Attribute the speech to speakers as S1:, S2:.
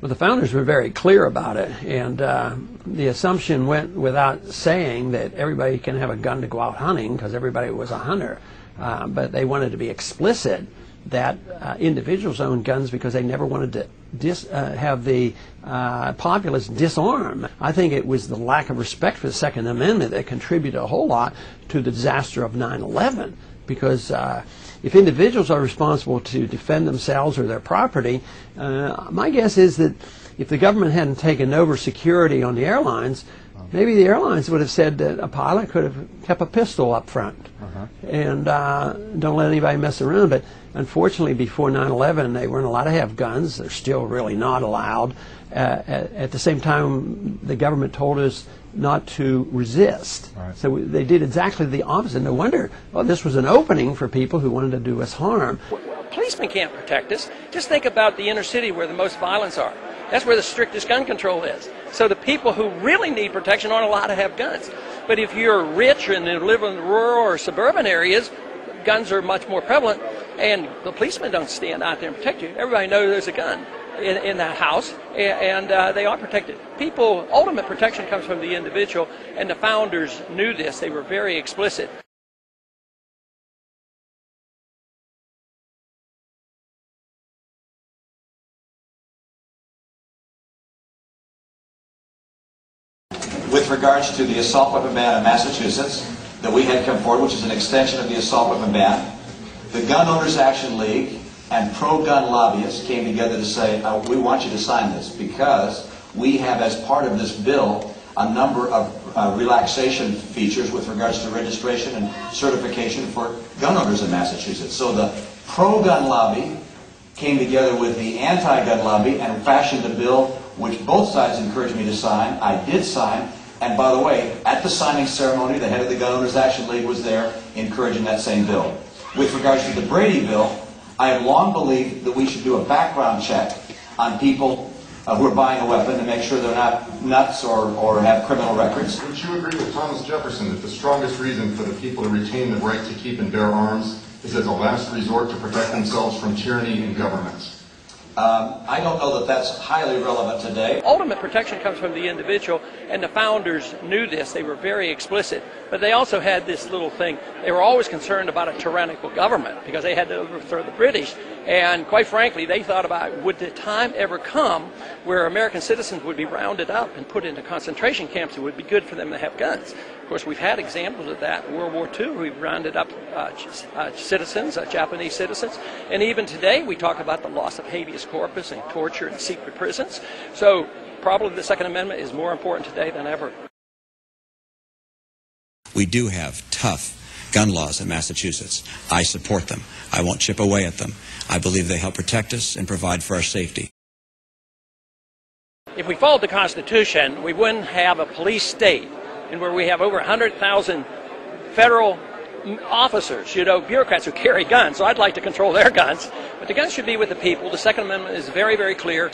S1: Well, the founders were very clear about it, and the assumption went without saying that everybody can have a gun to go out hunting because everybody was a hunter. But they wanted to be explicit that individuals own guns because they never wanted to have the populace disarm. I think it was the lack of respect for the Second Amendment that contributed a whole lot to the disaster of 9/11. Because if individuals are responsible to defend themselves or their property, my guess is that if the government hadn't taken over security on the airlines, maybe the airlines would have said that a pilot could have kept a pistol up front and don't let anybody mess around. But unfortunately, before 9/11, they weren't allowed to have guns. They're still really not allowed. At the same time, the government told us not to resist. Right. So they did exactly the opposite. No wonder, well, this was an opening for people who wanted to do us harm.
S2: Well, policemen can't protect us. Just think about the inner city where the most violence are. That's where the strictest gun control is. So the people who really need protection aren't allowed to have guns. But if you're rich and you live in rural or suburban areas, guns are much more prevalent, and the policemen don't stand out there and protect you. Everybody knows there's a gun in that house, and they are protected. People, ultimate protection comes from the individual, and the founders knew this. They were very explicit.
S3: With regards to the assault weapon ban in Massachusetts that we had come forward, which is an extension of the assault weapon ban, the Gun Owners Action League and pro-gun lobbyists came together to say, we want you to sign this because we have, as part of this bill, a number of relaxation features with regards to registration and certification for gun owners in Massachusetts. So the pro-gun lobby came together with the anti-gun lobby and fashioned a bill which both sides encouraged me to sign. I did sign. And by the way, at the signing ceremony, the head of the Gun Owners Action League was there encouraging that same bill. With regards to the Brady bill, I have long believed that we should do a background check on people who are buying a weapon to make sure they're not nuts or have criminal records.
S4: Would you agree with Thomas Jefferson that the strongest reason for the people to retain the right to keep and bear arms is as a last resort to protect themselves from tyranny and governments?
S3: I don't know that that's highly relevant today.
S2: Ultimate protection comes from the individual, and the founders knew this. They were very explicit. But they also had this little thing. They were always concerned about a tyrannical government because they had to overthrow the British. And quite frankly, they thought about, would the time ever come where American citizens would be rounded up and put into concentration camps? It would be good for them to have guns. Of course, we've had examples of that. In World War II, we've rounded up citizens, Japanese citizens. And even today, we talk about the loss of habeas corpus and torture in secret prisons. So probably the Second Amendment is more important today than ever.
S5: We do have tough gun laws in Massachusetts. I support them. I won't chip away at them. I believe they help protect us and provide for our safety.
S2: If we followed the Constitution, we wouldn't have a police state, and where we have over 100,000 federal officers, bureaucrats who carry guns. So I'd like to control their guns. But the guns should be with the people. The Second Amendment is very, very clear.